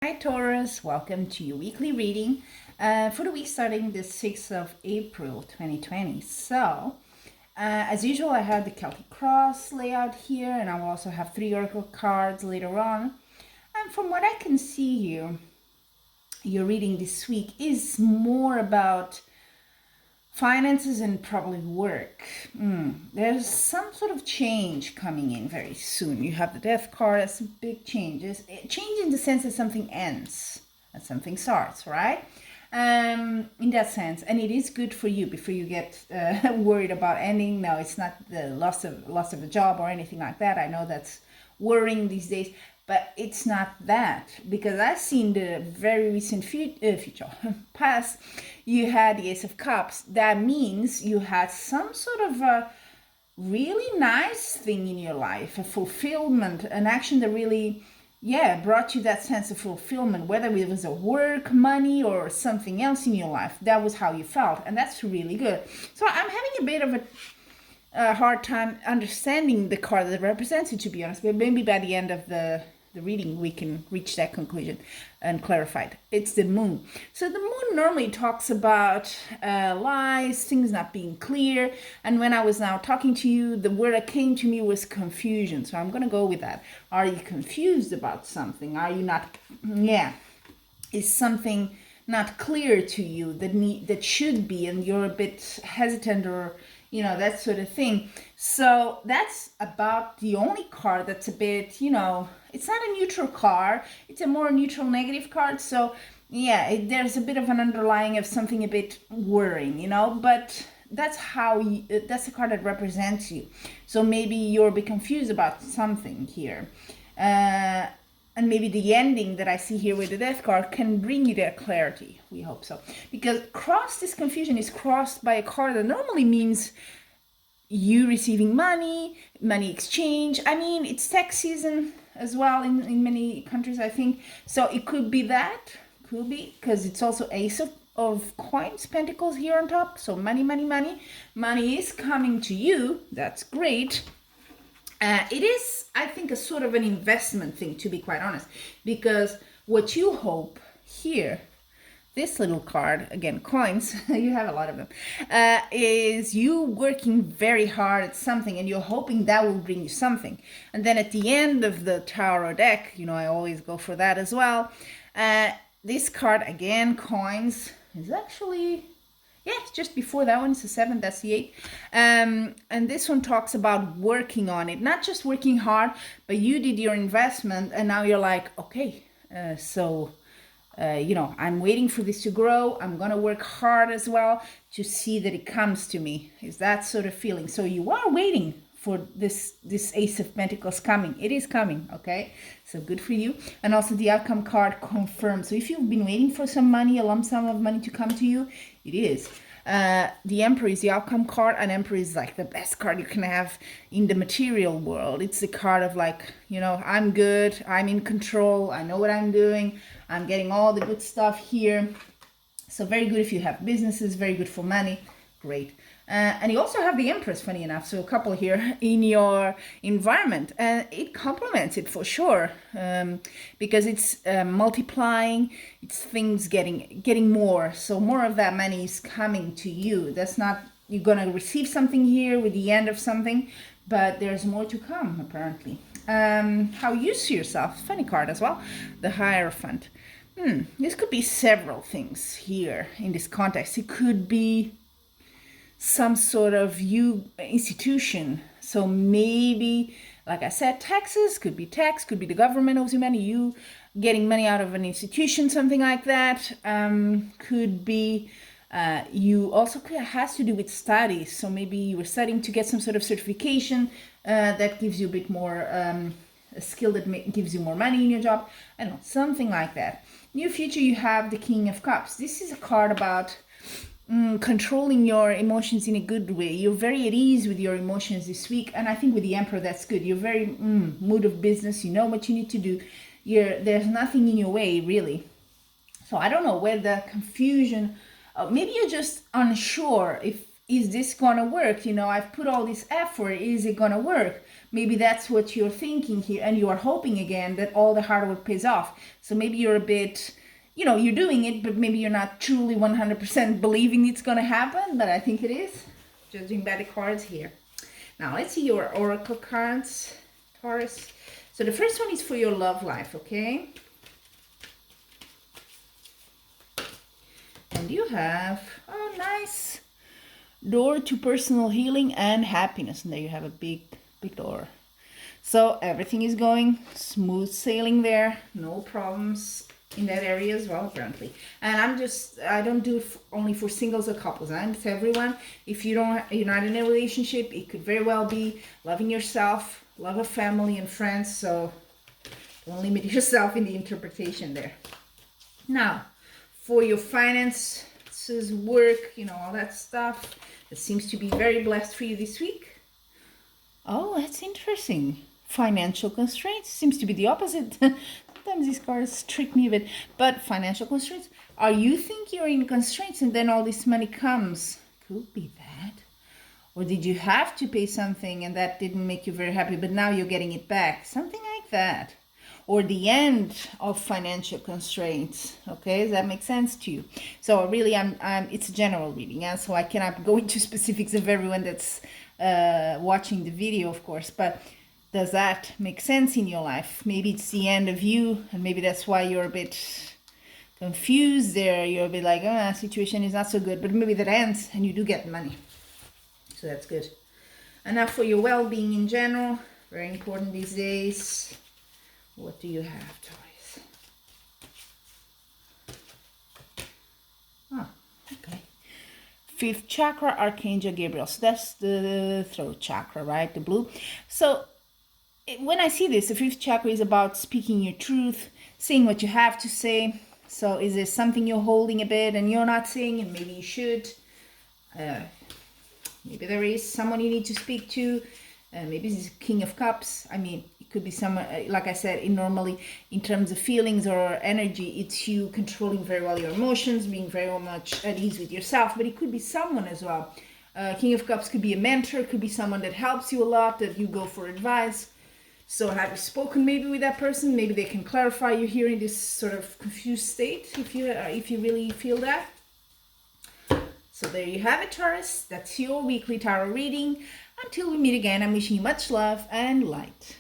Hi Taurus, welcome to your weekly reading for the week starting the 6th of April 2020. As usual, I have the Celtic Cross layout here, and I will also have 3 oracle cards later on. And from what I can see here, your reading this week is more about finances and probably work. There's some sort of change coming in very soon. You have the death card. That's big changes. Change in the sense that something ends and something starts, right? In that sense, and it is good for you before you get worried about ending. No, it's not the loss of a job or anything like that. I know that's worrying these days, but it's not that, because I've seen the very recent future past. You had the Ace of Cups. That means you had some sort of a really nice thing in your life, a fulfillment, an action that really brought you that sense of fulfillment, whether it was a work, money, or something else in your life. That was how you felt, and that's really good. So I'm having a bit of a hard time understanding the card that represents it, to be honest, but maybe by the end of the reading we can reach that conclusion and clarify it. It's the moon. So the moon normally talks about lies, things not being clear, and when I was now talking to you, the word that came to me was confusion. So I'm going to go with that. Are you confused about something? Are you not? Is something not clear to you that should be, and you're a bit hesitant, or that sort of thing? So that's about the only card that's a bit, it's not a neutral card. It's a more neutral negative card. So there's a bit of an underlying of something a bit worrying, but that's that's the card that represents you. So maybe you're a bit confused about something here. And maybe the ending that I see here with the death card can bring you that clarity. We hope so. Because this confusion is crossed by a card that normally means you receiving money exchange. I mean, it's tax season as well in many countries, I think. So it could be that. Could be, because it's also Ace of Coins, Pentacles here on top. So money. Money is coming to you. That's great. It is, I think, a sort of an investment thing, to be quite honest, because what you hope here, this little card, again, coins, you have a lot of them, is you working very hard at something and you're hoping that will bring you something. And then at the end of the tarot deck, I always go for that as well. This card, again, coins, is actually... it's just before that one. It's the 7, that's the 8. And this one talks about working on it. Not just working hard, but you did your investment and now you're like, okay, I'm waiting for this to grow. I'm going to work hard as well to see that it comes to me. Is that sort of feeling. So you are waiting for this Ace of Pentacles coming. It is coming, okay? So good for you. And also the outcome card confirmed. So if you've been waiting for some money, a lump sum of money to come to you, it is. The Emperor is the outcome card, and Emperor is like the best card you can have in the material world. It's the card of like, I'm good, I'm in control, I know what I'm doing, I'm getting all the good stuff here. So very good if you have businesses, very good for money, great. And you also have the Empress, funny enough, so a couple here in your environment. And it complements it for sure, because it's multiplying, it's things getting more. So more of that money is coming to you. That's not, you're going to receive something here with the end of something, but there's more to come, apparently. How you see yourself, funny card as well, the Hierophant. This could be several things here in this context. It could be some sort of institution. So maybe, like I said, taxes, could be tax, could be the government owes you money, you getting money out of an institution, something like that. Could be, you also has to do with studies. So maybe you were studying to get some sort of certification that gives you a bit more, a skill that gives you more money in your job. I don't know, something like that. Near future, you have the King of Cups. This is a card about controlling your emotions in a good way. You're very at ease with your emotions this week, and I think with the Emperor that's good. You're very mood of business. You know what you need to do. There's nothing in your way, really. So I don't know where the confusion, maybe you're just unsure if is this gonna work. I've put all this effort, is it gonna work? maybe that's what you're thinking here, and you are hoping again that all the hard work pays off. So maybe you're a bit, you're doing it, but maybe you're not truly 100% believing it's going to happen, but I think it is, judging by the cards here. Now let's see your oracle cards, Taurus. So the first one is for your love life, okay? And you have, oh nice, door to personal healing and happiness. And there you have a big door. So everything is going smooth sailing there, no problems in that area as well, apparently. And I don't do it only for singles or couples. It's everyone. If you're not in a relationship, it could very well be loving yourself, love of family and friends. So don't limit yourself in the interpretation there. Now, for your finances, work, all that stuff, it seems to be very blessed for you this week. Oh, that's interesting. Financial constraints seems to be the opposite. Sometimes these cards trick me a bit. But financial constraints, are you think you're in constraints and then all this money comes? Could be that. Or did you have to pay something and that didn't make you very happy, but now you're getting it back? Something like that. Or the end of financial constraints. Okay, does that make sense to you? So really, it's a general reading, so I cannot go into specifics of everyone that's watching the video, of course. But does that make sense in your life? Maybe it's the end of you, and maybe that's why you're a bit confused there. You're a bit like, situation is not so good, but maybe that ends and you do get money. So that's good. And now for your well-being in general, very important these days. What do you have, Taurus? Okay. 5th chakra, Archangel Gabriel. So that's the throat chakra, right? The blue. So when I see this, the 5th chakra is about speaking your truth, saying what you have to say. So is there something you're holding a bit and you're not saying, and maybe you should? Maybe there is someone you need to speak to. Maybe it's King of Cups. It could be someone, like I said, normally in terms of feelings or energy, it's you controlling very well your emotions, being very much at ease with yourself, but it could be someone as well. King of Cups could be a mentor, could be someone that helps you a lot, that you go for advice. So have you spoken maybe with that person? Maybe they can clarify you here in this sort of confused state, if you really feel that. So there you have it, Taurus. That's your weekly tarot reading. Until we meet again, I'm wishing you much love and light.